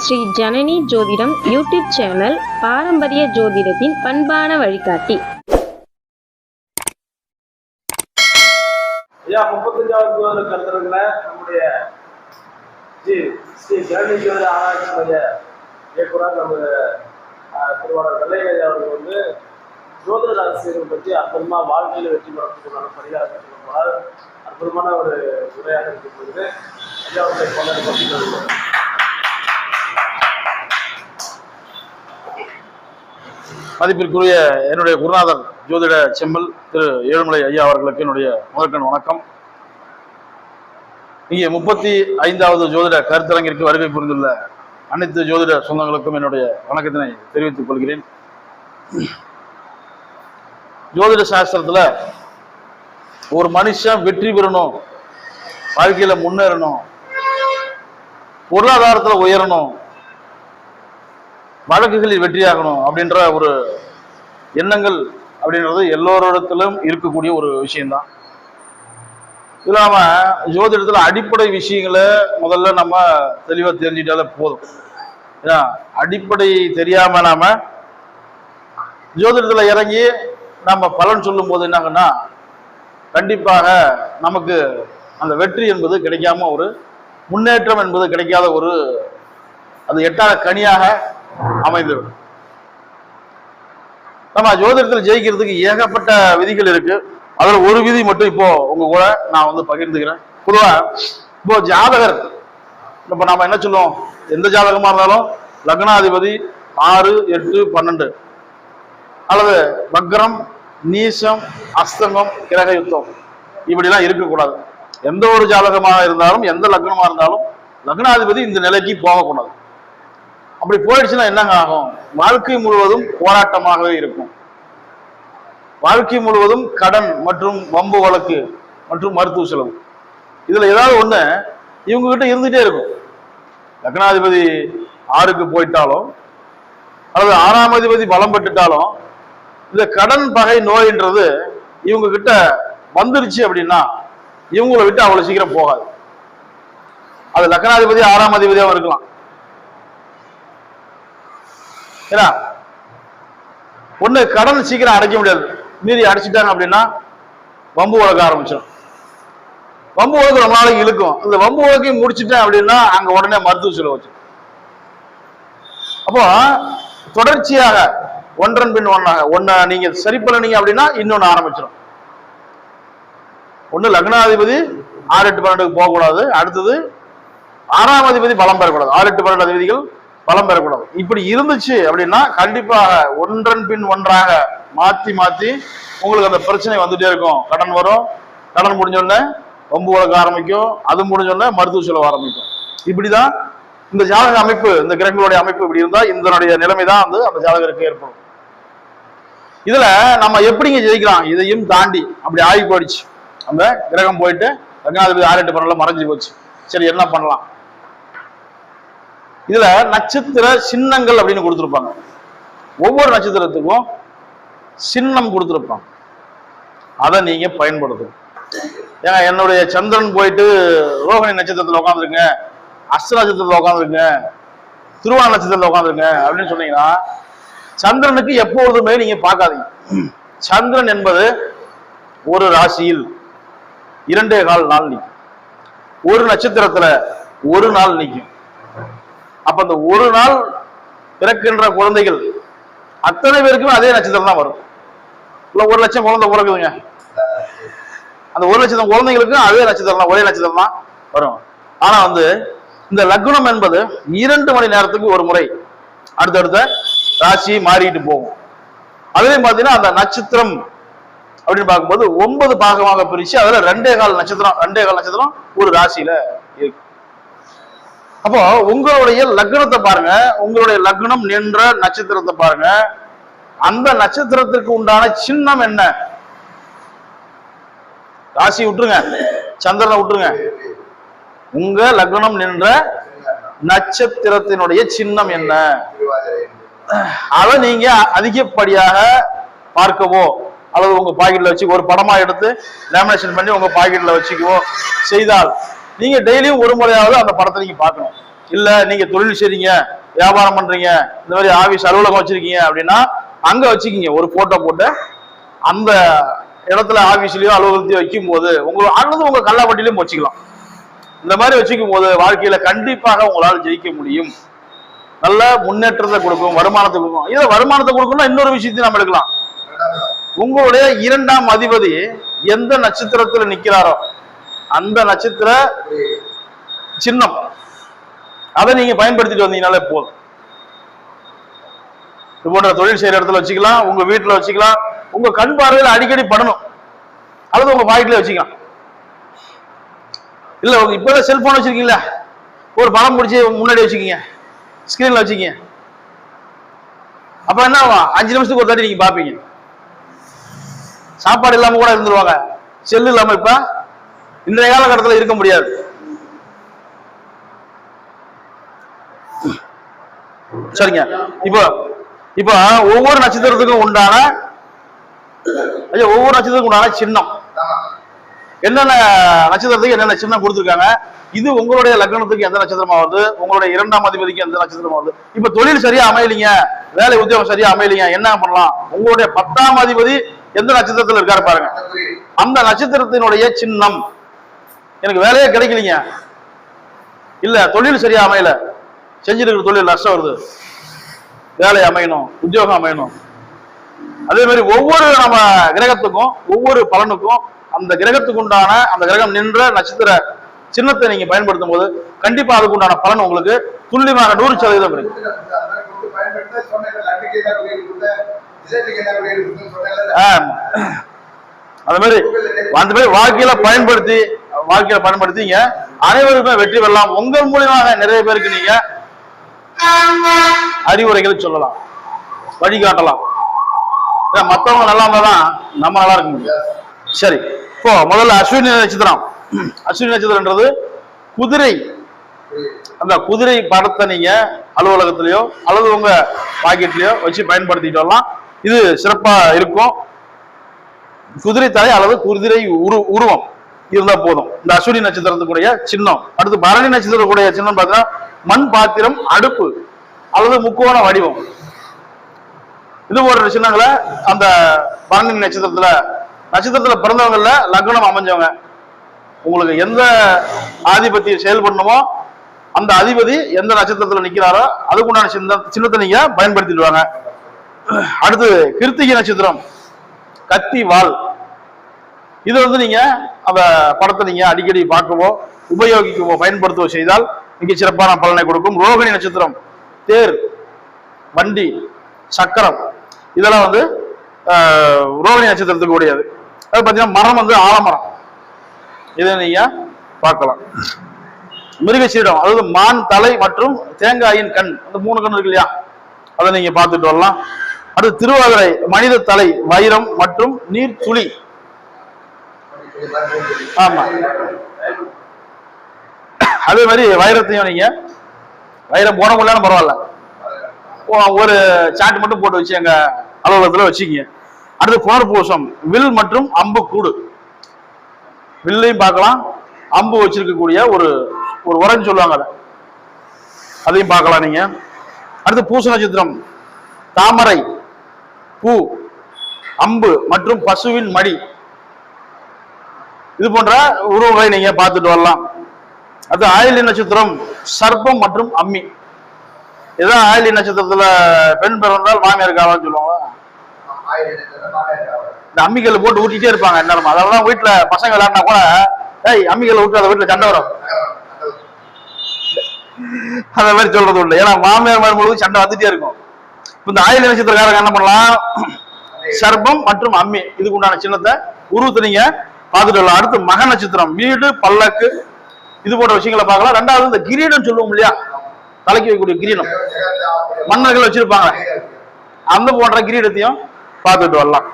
ஸ்ரீ ஜனனி ஜோதிடம் YouTube channel பாரம்பரிய ஜோதிடத்தின் பண்பான வழிகாட்டி. 35வது கருத்தரங்குல நம்முடைய ஸ்ரீ ஜனனி ஜோதிட ஆராய்ச்சி மைய இயக்குனர் நம்ம திருவாளர் வெள்ளையன் அவர்கள் வந்து ஜோதிட ரகசியங்கள் பற்றி அற்புதமா வாழ்க்கையில் வெற்றி பெறத்துக்குண்டான பரிகாரம் கற்றுக் போனார். அற்புதமான ஒரு உரையாக இருக்கிறது. ஐயா அவர்களை கொண்டாடி மதிப்பிற்குரிய என்னுடைய குருநாதர் ஜோதிட செம்மல் திரு ஏழுமலை ஐயா அவர்களுக்கு என்னுடைய முதற்கண் வணக்கம். இங்கே 35வது ஜோதிட கருத்தரங்கிற்கு வருகை புரிந்துள்ள அனைத்து ஜோதிட சொந்தங்களுக்கும் என்னுடைய வணக்கத்தினை தெரிவித்துக் கொள்கிறேன். ஜோதிட சாஸ்திரத்துல ஒரு மனுஷன் வெற்றி பெறணும், வாழ்க்கையில முன்னேறணும், பொருளாதாரத்துல உயரணும், வழக்குகளில் வெற்றியாகணும் அப்படின்ற ஒரு எண்ணங்கள் அப்படின்றது எல்லோரிடத்திலும் இருக்கக்கூடிய ஒரு விஷயம்தான். இதுல நம்ம ஜோதிடத்துல அடிப்படை விஷயங்களை முதல்ல நம்ம தெளிவா தெரிஞ்சுட்டாலே போதும். ஏன்னா அடிப்படை தெரியாம நாம ஜோதிடத்துல இறங்கி நம்ம பலன் சொல்லும் போது என்னாங்கன்னா கண்டிப்பாக நமக்கு அந்த வெற்றி என்பது கிடைக்காம ஒரு முன்னேற்றம் என்பது கிடைக்காத ஒரு அது எட்டாத கனியாக அமைந்துவிடும். நம்ம ஜோதிடத்தில் ஜெயிக்கிறதுக்கு ஏகப்பட்ட விதிகள் இருக்கு. அதுல ஒரு விதி மட்டும் இப்போ உங்க கூட நான் வந்து பகிர்ந்துக்கிறேன். பொதுவா இப்போ ஜாதகர் இப்ப நாம என்ன சொல்லுவோம், எந்த ஜாதகமா இருந்தாலும் லக்னாதிபதி 6, 8, 12 அல்லது வக்ரம், நீசம், அஸ்தங்கம், கிரக யுத்தம் இப்படிலாம் இருக்கக்கூடாது. எந்த ஒரு ஜாதகமாக இருந்தாலும் எந்த லக்னமா இருந்தாலும் லக்னாதிபதி இந்த நிலைக்கு போகக்கூடாது. அப்படி போயிடுச்சுன்னா என்னங்க ஆகும்? வாழ்க்கை முழுவதும் போராட்டமாகவே இருக்கும். வாழ்க்கை முழுவதும் கடன் மற்றும் வம்பு வழக்கு மற்றும் மருத்துவ செலவு, இதுல ஏதாவது ஒண்ணு இவங்க கிட்ட இருந்துட்டே இருக்கும். லக்னாதிபதி 6க்கு போயிட்டாலும் அல்லது 6ஆம் அதிபதி பலம் பெற்றுட்டாலும் இந்த கடன் பகை நோயின்றது இவங்க கிட்ட வந்துருச்சு அப்படின்னா இவங்களை விட்டு அவ்வளவு சீக்கிரம் போகாது. அது லக்னாதிபதி 6ஆம் அதிபதியாகவும் இருக்கலாம். ஏன்னா ஒண்ணு கடன் சீக்கிரம் அடைக்க முடியாது, மீறி அடைச்சிட்டாங்க அப்படின்னா வம்பு வழக்க ஆரம்பிச்சிடும். வம்பு வழக்கு ரொம்ப நாளைக்கு இழுக்கும். இந்த வம்பு வழக்கையும் முடிச்சுட்டேன் அப்படின்னா அங்க உடனே மருத்துவ செலவு வச்சு. அப்போ தொடர்ச்சியாக ஒன்றன் பின் ஒன்றாக ஒன்ன நீங்க சரி பண்ணீங்க அப்படின்னா இன்னொன்னு ஆரம்பிச்சிடும். ஒண்ணு லக்னாதிபதி 6, 8, 12க்கு போகக்கூடாது. அடுத்தது 6ஆம் அதிபதி பலம் பெறக்கூடாது. 6, 8, 12 அதிபதிகள் பலம் பெறக்கூடாது. இப்படி இருந்துச்சு அப்படின்னா கண்டிப்பாக ஒன்றன் பின் ஒன்றாக மாத்தி மாத்தி உங்களுக்கு அந்த பிரச்சனை வந்துட்டே இருக்கும். கடன் வரும், கடன் முடிஞ்சோடனே வம்பு வழக்க ஆரம்பிக்கும், அது முடிஞ்சோடனே மருத்துவ செலவு ஆரம்பிக்கும். இப்படிதான் இந்த ஜாதக அமைப்பு, இந்த கிரகங்களுடைய அமைப்பு இப்படி இருந்தா இதனுடைய நிலைமை தான் வந்து அந்த ஜாதகருக்கு ஏற்படும். இதுல நம்ம எப்படிங்க ஜெயிக்கலாம்? இதையும் தாண்டி அப்படி ஆகி போயிடுச்சு, அந்த கிரகம் போயிட்டு லக்னாதிபதி 6, 8, 12 மறைஞ்சு போச்சு. சரி, என்ன பண்ணலாம்? இதுல நட்சத்திர சின்னங்கள் அப்படின்னு கொடுத்துருப்பாங்க. ஒவ்வொரு நட்சத்திரத்துக்கும் சின்னம் கொடுத்துருப்பாங்க. அதை நீங்க பயன்படுத்தணும். ஏன்னா என்னுடைய சந்திரன் போயிட்டு ரோகிணி நட்சத்திரத்துல உட்காந்துருங்க, அஸ்த நட்சத்திரத்துல உட்காந்துருங்க, திருவான நட்சத்திரத்துல உட்காந்துருங்க அப்படின்னு சொன்னீங்கன்னா சந்திரனுக்கு எப்பொழுதுமே நீங்க பார்க்காதீங்க. சந்திரன் என்பது ஒரு ராசியில் 2.25 நாள் நிற்கும். ஒரு நட்சத்திரத்துல ஒரு நாள் நிற்கும். அப்ப அந்த ஒரு நாள் பிறக்கின்ற குழந்தைகள் அத்தனை பேருக்குமே அதே நட்சத்திரம் தான் வரும். இல்ல 1 லட்சம் குழந்தை பிறக்குதுங்க, அந்த 1 லட்சம் குழந்தைகளுக்கும் அதே நட்சத்திரம் தான், ஒரே நட்சத்திரம் தான் வரும். ஆனா வந்து இந்த லக்னம் என்பது 2 மணி நேரத்துக்கு ஒரு முறை அடுத்தடுத்த ராசி மாறிட்டு போகும். அதுலயும் பாத்தீங்கன்னா அந்த நட்சத்திரம் அப்படின்னு பார்க்கும்போது 9 பாகமாக பிரிச்சு அதுல 2.25 நட்சத்திரம் ஒரு ராசியில இருக்கு. அப்போ உங்களுடைய லக்னத்தை பாருங்க, உங்களுடைய லக்னம் நின்ற நட்சத்திரத்தை பாருங்க, அந்த நட்சத்திரத்திற்கு உண்டான சின்னம் என்ன? ராசி விட்டுருங்க, சந்திரனை விட்டுருங்க, உங்க லக்னம் நின்ற நட்சத்திரத்தினுடைய சின்னம் என்ன? அதை நீங்க அதிகப்படியாக பார்க்கவோ அல்லது உங்க பாக்கெட்ல வச்சு ஒரு படமா எடுத்து லேமினேஷன் பண்ணி உங்க பாக்கெட்ல வச்சுக்கவோ செய்தால் நீங்க டெய்லியும் ஒரு முறையாவது அந்த படத்தை நீங்க பார்க்கணும். இல்ல நீங்க தொழில் செய்றீங்க, வியாபாரம் பண்றீங்க, இந்த மாதிரி ஆபீஸ் அலுவலகம் வச்சிருக்கீங்க அப்படின்னா அங்க வச்சுக்கிங்க ஒரு போட்டோ போட்டு. அந்த இடத்துல ஆபீஸ்லயோ அலுவலகத்தையோ வைக்கும் போது அல்லது உங்க கல்லாப்பட்டியிலும் வச்சுக்கலாம். இந்த மாதிரி வச்சுக்கும் போது வாழ்க்கையில கண்டிப்பாக உங்களால் ஜெயிக்க முடியும். நல்ல முன்னேற்றத்தை கொடுக்கும், வருமானத்தை கொடுக்கும். இதை வருமானத்தை கொடுக்கணும்னா இன்னொரு விஷயத்தையும் நம்ம எடுக்கலாம். உங்களுடைய 2ஆம் அதிபதி எந்த நட்சத்திரத்துல நிக்கிறாரோ அந்த நட்சத்திர சின்னம் அதை நீங்க பயன்படுத்திட்டு வந்தீங்கனாலே போதும். இது போன்ற தொழில் செய்யற இடத்துல வச்சுக்கலாம், உங்க வீட்டுல வச்சுக்கலாம், உங்க கண் பார்வையில் அடிக்கடி படணும், அல்லது உங்க பாக்கெட்ல வச்சுக்கலாம். இல்ல இப்ப செல்போன் வச்சிருக்கீங்களா, ஒரு படம் பிடிச்சி முன்னாடி வச்சுக்கீங்க, ஸ்கிரீன்ல வச்சுக்கீங்க. அப்ப என்ன ஆகும், 5 நிமிஷத்துக்கு ஒரு தாட்டி நீங்க பாப்பீங்க. சாப்பாடு இல்லாம கூட இருந்துருவாங்க, செல்லு இல்லாம இப்ப இன்றைய காலகட்டத்தில் இருக்க முடியாது. சரிங்க. இப்ப ஒவ்வொரு நட்சத்திரத்துக்கும் உண்டான சின்னம், என்னென்ன நட்சத்திரத்துக்கு என்னென்ன சின்னம் கொடுத்துருக்காங்க, இது உங்களுடைய லக்னத்துக்கு எந்த நட்சத்திரமா வருது, உங்களுடைய 2ஆம் அதிபதிக்கு எந்த நட்சத்திரமா வருது. இப்ப தொழில் சரியா அமையலிங்க, வேலை உத்தியோகம் சரியா அமையலிங்க, என்ன பண்ணலாம்? உங்களுடைய 10ஆம் அதிபதி எந்த நட்சத்திரத்துல இருக்காரு பாருங்க, அந்த நட்சத்திரத்தினுடைய சின்னம். எனக்கு வேலையே கிடைக்கலீங்க, இல்ல தொழில் சரியா அமையல, செஞ்சிருக்கிற தொழில் நஷ்டம் வருது, வேலை அமையணும், உத்தியோகம் அமையணும். அதே மாதிரி ஒவ்வொரு நம்ம கிரகத்துக்கும் ஒவ்வொரு பலனுக்கும் அந்த கிரகத்துக்கு உண்டான அந்த கிரகம் நின்ற நட்சத்திர சின்னத்தை நீங்க பயன்படுத்தும் போது கண்டிப்பா அதுக்கு உண்டான பலன் உங்களுக்கு துல்லியமாக 100% இருக்கு. அந்த மாதிரி வாழ்க்கையில பயன்படுத்திங்க அனைவருக்குமே வெற்றி பெறலாம். உங்கள் மூலியமாக நிறைய பேருக்கு நீங்க அறிவுரைகளை சொல்லலாம், வழிகாட்டலாம். மற்றவங்க நல்லா இருந்தாதான் நம்ம நல்லா இருக்க முடியும். சரி, இப்போ முதல்ல அஸ்வினி நட்சத்திரம். அஸ்வினி நட்சத்திரம்ன்றது குதிரை. அந்த குதிரை படத்தை நீங்க அலுவலகத்திலயோ அல்லது உங்க பாக்கெட்லயோ வச்சு பயன்படுத்திட்டு வரலாம். இது சிறப்பா இருக்கும். குதிரை தலை அல்லது குதிரை உருவம் இருந்தா போதும். இந்த அஸ்வினி நட்சத்திரத்துக்குடைய சின்னம். அடுத்து பரணி நட்சத்திரத்துக்குடைய சின்னம் பார்த்தீங்கன்னா மண் பாத்திரம், அடுப்பு அல்லது முக்கோண வடிவம். இது போன்ற சின்னங்களை அந்த பரணி நட்சத்திரத்துல பிறந்தவங்கல லக்னம் அமைஞ்சவங்க உங்களுக்கு எந்த ஆதிபத்தியம் செயல்படணுமோ அந்த அதிபதி எந்த நட்சத்திரத்துல நிக்கிறாரோ அதுக்குண்டான சின்னத்தை நீங்க பயன்படுத்திட்டு வாங்க. அடுத்து கிருத்திகை நட்சத்திரம், கத்தி வாள். இது நீங்க அந்த படத்தை நீங்க அடிக்கடி பார்க்கவோ உபயோகிக்கவோ பயன்படுத்தவோ செய்தால் மிக சிறப்பான பலனை கொடுக்கும். ரோகிணி நட்சத்திரம், தேர், வண்டி, சக்கரம், இதெல்லாம் ரோகிணி நட்சத்திரத்துக்கு உடையது. அது பார்த்தீங்கன்னா மரம் ஆலமரம், இதை நீங்க பார்க்கலாம். மிருகசீடம், அதாவது மான் தலை மற்றும் தேங்காயின் கண், அந்த 3 கண் இருக்கு இல்லையா, அதை நீங்க பார்த்துட்டு வரலாம். அடுத்து திருவாதிரை, மனித தலை, வைரம் மற்றும் நீர் துளி. ஆமா, அதே மாதிரி வைரத்தையும் நீங்க வைரம் போட முடியலன்னு பரவாயில்ல, ஒரு சாட் மட்டும் போட்டு வச்சு எங்க அலுவலகத்துல வச்சுக்கிங்க. அடுத்து புனர்பூசம், வில் மற்றும் அம்பு கூடு. வில்லையும் பார்க்கலாம், அம்பு வச்சிருக்கக்கூடிய ஒரு உரன்னு சொல்லுவாங்க, அதையும் பார்க்கலாம் நீங்க. அடுத்து பூச நட்சத்திரம், தாமரை பூ, அம்பு மற்றும் பசுவின் மடி. இது போன்ற உருவங்களை நீங்க பார்த்துட்டு வரலாம். அது ஆயிலி நட்சத்திரம், சர்ப்பம் மற்றும் அம்மி. இதுதான் ஆயிலி நட்சத்திரத்துல பெண் பிறந்தால் மாமியார் காவான்னு சொல்லுவாங்க. இந்த அம்மிக்கல்ல போட்டு ஊட்டிட்டே இருப்பாங்க எல்லாரும். அதெல்லாம் வீட்டுல பசங்க விளையாடினா கூட அம்மிக்கல்ல விட்டு அதை வீட்டுல சண்டை வரும், அந்த மாதிரி சொல்றது உண்டு. ஏன்னா மாமியார் மருமகளுக்கு சண்டை வந்துட்டே இருக்கும். இந்த ஆயிலி நட்சத்திரக்காரங்க என்ன பண்ணலாம், சர்ப்பம் மற்றும் அம்மி இதுக்கு உண்டான சின்னத்தை உருவத்தை நீங்க பார்த்துட்டு வரலாம். அடுத்து மக நட்சத்திரம், வீடு, பல்லக்கு, இது போன்ற விஷயங்களை பார்க்கலாம். 2வது இந்த கிரீடம் சொல்லுவோம் இல்லையா, தலைக்கு வைக்கக்கூடிய கிரீடம் மன்னர்கள் வச்சிருப்பாங்க, அந்த போன்ற கிரீடத்தையும் பார்த்துட்டு வரலாம்.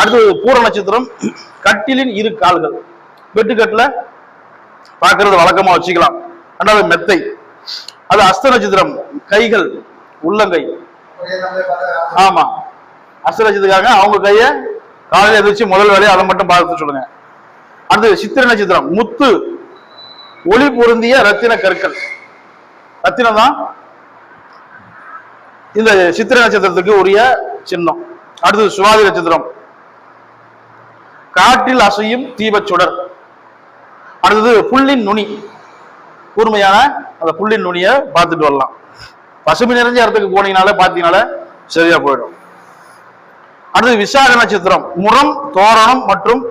அடுத்தது பூர நட்சத்திரம், கட்டிலின் 2 கால்கள், வெட்டுக்கட்டுல பார்க்கறது வழக்கமா வச்சுக்கலாம். 2வது மெத்தை. அது அஸ்த நட்சத்திரம், கைகள், உள்ளங்கை. ஆமா, அஸ்த நட்சத்திரக்காரங்க அவங்க கைய காலையில எதிர்த்து முதல் வேலையை அதை மட்டும் பார்த்து சொல்லுங்க. அடுத்து சித்திரை நட்சத்திரம், முத்து, ஒளி பொருந்திய ரத்தின கற்கள். ரத்தினம் தான் இந்த சித்திரை நட்சத்திரத்துக்கு உரிய சின்னம். அடுத்தது சுவாதி நட்சத்திரம், காற்றில் அசையும் தீபச்சுடர். அடுத்தது புல்லின் நுனி, கூர்மையான அந்த புல்லின் நுனியை பார்த்துட்டு வரலாம். பசுமை நிறைஞ்ச இடத்துக்கு போனீங்கனால பார்த்தீங்கனால சரியா போயிடும். அடுத்து விசாக நட்சத்திரம், முரம், தோரணம் மற்றும்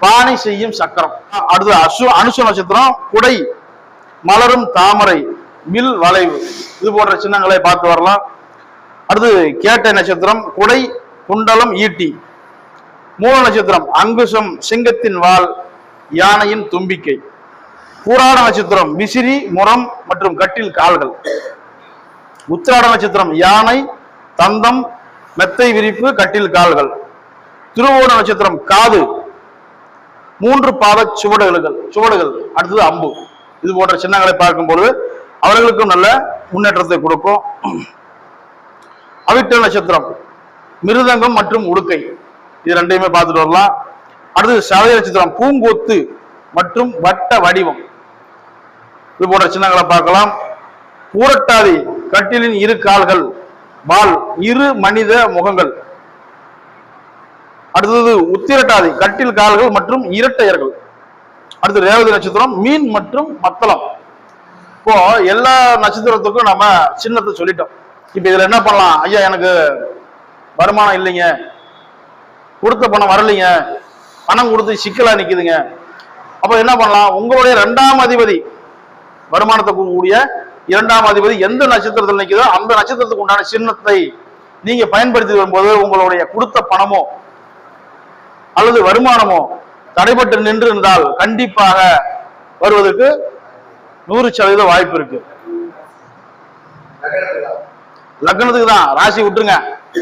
பானை செய்யும் சக்கரம். அடுத்து அனுச நட்சத்திரம், குடை, மலரும் தாமரை, வில் வளைவு, இது போன்ற சின்னங்களை பார்த்து வரலாம். அடுத்து கேட்டை நட்சத்திரம், குடை, குண்டலம், ஈட்டி. மூல நட்சத்திரம், அங்குசம், சிங்கத்தின் வால், யானையின் தும்பிக்கை. பூராட நட்சத்திரம், விசிறி, முரம் மற்றும் கட்டில் கால்கள். உத்திராட நட்சத்திரம், யானை, தந்தம், மெத்தை விரிப்பு, கட்டில் கால்கள். திருவோண நட்சத்திரம், காது, 3 பாத சுவடுகள். அடுத்தது அம்பு. இது போன்ற சின்னங்களை பார்க்கும்போது அவர்களுக்கும் நல்ல முன்னேற்றத்தை கொடுக்கும். அவிட்ட நட்சத்திரம், மிருதங்கம் மற்றும் உடுக்கை, இது ரெண்டையுமே பார்த்துட்டு வரலாம். அடுத்து சதய நட்சத்திரம், பூங்கொத்து மற்றும் வட்ட வடிவம், இது போன்ற சின்னங்களை பார்க்கலாம். பூரட்டாதி, கட்டிலின் 2 கால்கள், வால், 2 மனித முகங்கள். அடுத்தது உத்திரட்டாதி, கட்டில் கால்கள் மற்றும் இரட்டையர்கள். அடுத்து ரேவதி நட்சத்திரம், மீன் மற்றும் மத்தளம். இப்போ எல்லா நட்சத்திரத்துக்கும் நம்ம சின்னத்தை சொல்லிட்டோம். இப்ப இதுல என்ன பண்ணலாம், ஐயா எனக்கு வருமானம் இல்லைங்க, கொடுத்த பணம் வரலைங்க, பணம் கொடுத்து சிக்கலா நிக்குதுங்க, அப்ப என்ன பண்ணலாம், உங்களுடைய 2ஆம் அதிபதி, வருமானத்தை கூடிய 2ஆம் அதிபதி எந்த நட்சத்திரத்தில் நிற்குதோ அந்த நட்சத்திரத்துக்கு உண்டான சின்னத்தை நீங்க பயன்படுத்தி வரும்போது உங்களுடைய கொடுத்த பணமோ அல்லது வருமானமோ தடைபட்டு நின்று இருந்தால் கண்டிப்பாக வருவதற்கு 100% வாய்ப்பு இருக்கு. லக்னத்துக்கு தான், ராசி விட்டுருங்க.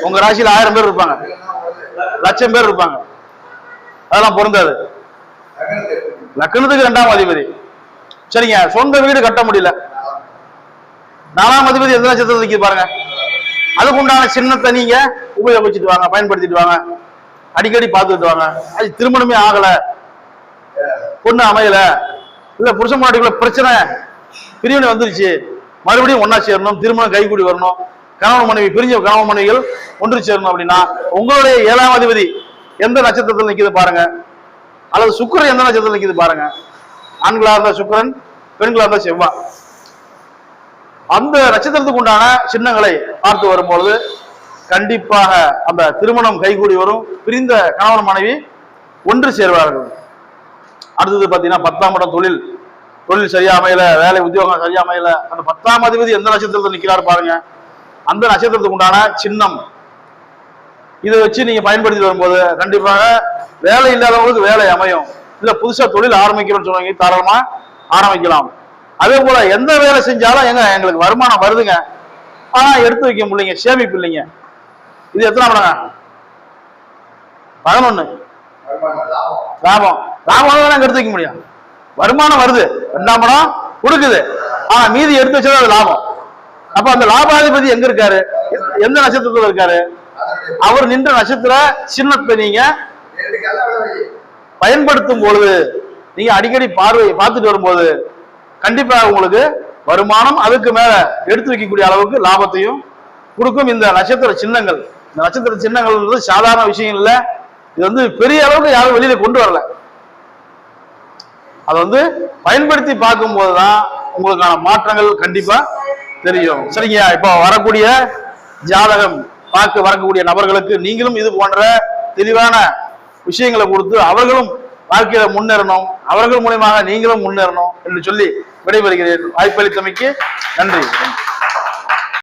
உங்க ராசியில் 1000 பேர் இருப்பாங்க, 1,00,000 பேர் இருப்பாங்க, அதெல்லாம் பொருந்தாது. லக்னத்துக்கு 2ஆம் அதிபதி. சரிங்க, சொந்த வீடு கட்ட முடியல, 4ஆம் அதிபதி எந்த நட்சத்திரத்துக்கு பாருங்க, அதுக்கு உண்டான சின்னத்தை நீங்க உபயோகிச்சுட்டு வாங்க, பயன்படுத்திட்டு வாங்க, அடிக்கடி பார்த்துட்டு வாங்க. அது திருமணமே ஆகல, பொண்ணு அமையல, இல்ல புருஷன் மாட்டிக்குள்ள பிரச்சனை, பிரிவினை வந்துருச்சு, மறுபடியும் ஒன்னா சேரணும், திருமணம் கைகூடி வரணும், கணவன் மனைவி பிரிஞ்ச கணவன் மனைவிகள் ஒன்று சேரணும் அப்படின்னா உங்களுடைய 7ஆம் அதிபதி எந்த நட்சத்திரத்தில் நிற்கிது பாருங்க, அல்லது சுக்கிரன் எந்த நட்சத்திரத்தில் நிற்கிது பாருங்க. ஆண்களா இருந்தா சுக்கிரன், பெண்களா இருந்தா செவ்வாய். அந்த நட்சத்திரத்துக்கு உண்டான சின்னங்களை பார்த்து வரும்பொழுது கண்டிப்பாக அந்த திருமணம் கைகூடி வரும், பிரிந்த கணவன் மனைவி ஒன்று சேர்வார்கள். அடுத்தது பாத்தீங்கன்னா 10ஆம் இடம், தொழில் சரியா அமையல, வேலை உத்தியோகம் சரியா அமையல, அந்த 10ஆம் அதிபதி எந்த நட்சத்திரத்தில் நிற்கிறார் பாருங்க, அந்த நட்சத்திரத்துக்கு உண்டான சின்னம் இதை வச்சு நீங்க பயன்படுத்தி வரும்போது கண்டிப்பாக வேலை இல்லாதவங்களுக்கு வேலை அமையும். இல்ல புதுசா தொழில் ஆரம்பிக்கணும்னு சொன்னீங்க, தாராளமா ஆரம்பிக்கலாம். அதே போல எந்த வேலை செஞ்சாலும் எங்களுக்கு வருமானம் வருதுங்க, ஆனா எடுத்து வைக்க முடியலைங்க, சேமிப்பு இல்லைங்க. இது எத்தனை படங்க? 11. லாபம் தான் எடுத்து வைக்க முடியும். வருமானம் வருது, 2ஆம் படம் கொடுக்குது, ஆனா மீதி எடுத்து வச்சா அது லாபம். அப்ப அந்த லாபாதிபதி எங்க இருக்காரு, எந்த நட்சத்திரத்துல இருக்காரு, அவர் நின்ற நட்சத்திர சின்னத்தை நீங்க பயன்படுத்தும் பொழுது, நீங்க அடிக்கடி பார்த்துட்டு வரும்போது கண்டிப்பா உங்களுக்கு வருமானம் அதுக்கு மேல எடுத்து வைக்கக்கூடிய அளவுக்கு லாபத்தையும் கொடுக்கும். இந்த நட்சத்திர சின்னங்கள், இந்த நட்சத்திர சின்னங்கள் சாதாரண விஷயம் இல்லை, இது பெரிய அளவுக்கு யாரும் வெளியில கொண்டு வரல. அதை பயன்படுத்தி பார்க்கும் போதுதான் உங்களுக்கான மாற்றங்கள் கண்டிப்பா தெரியும். சரிங்க, இப்போ வரக்கூடிய ஜாதகம் பார்க்க வரக்கூடிய நபர்களுக்கு நீங்களும் இது போன்ற தெளிவான விஷயங்களை கொடுத்து அவர்களும் வாழ்க்கையில முன்னேறணும், அவர்கள் மூலமாக நீங்களும் முன்னேறணும் என்று சொல்லி விடைபெறுகிறேன். வாய்ப்பளித்தமைக்கு நன்றி.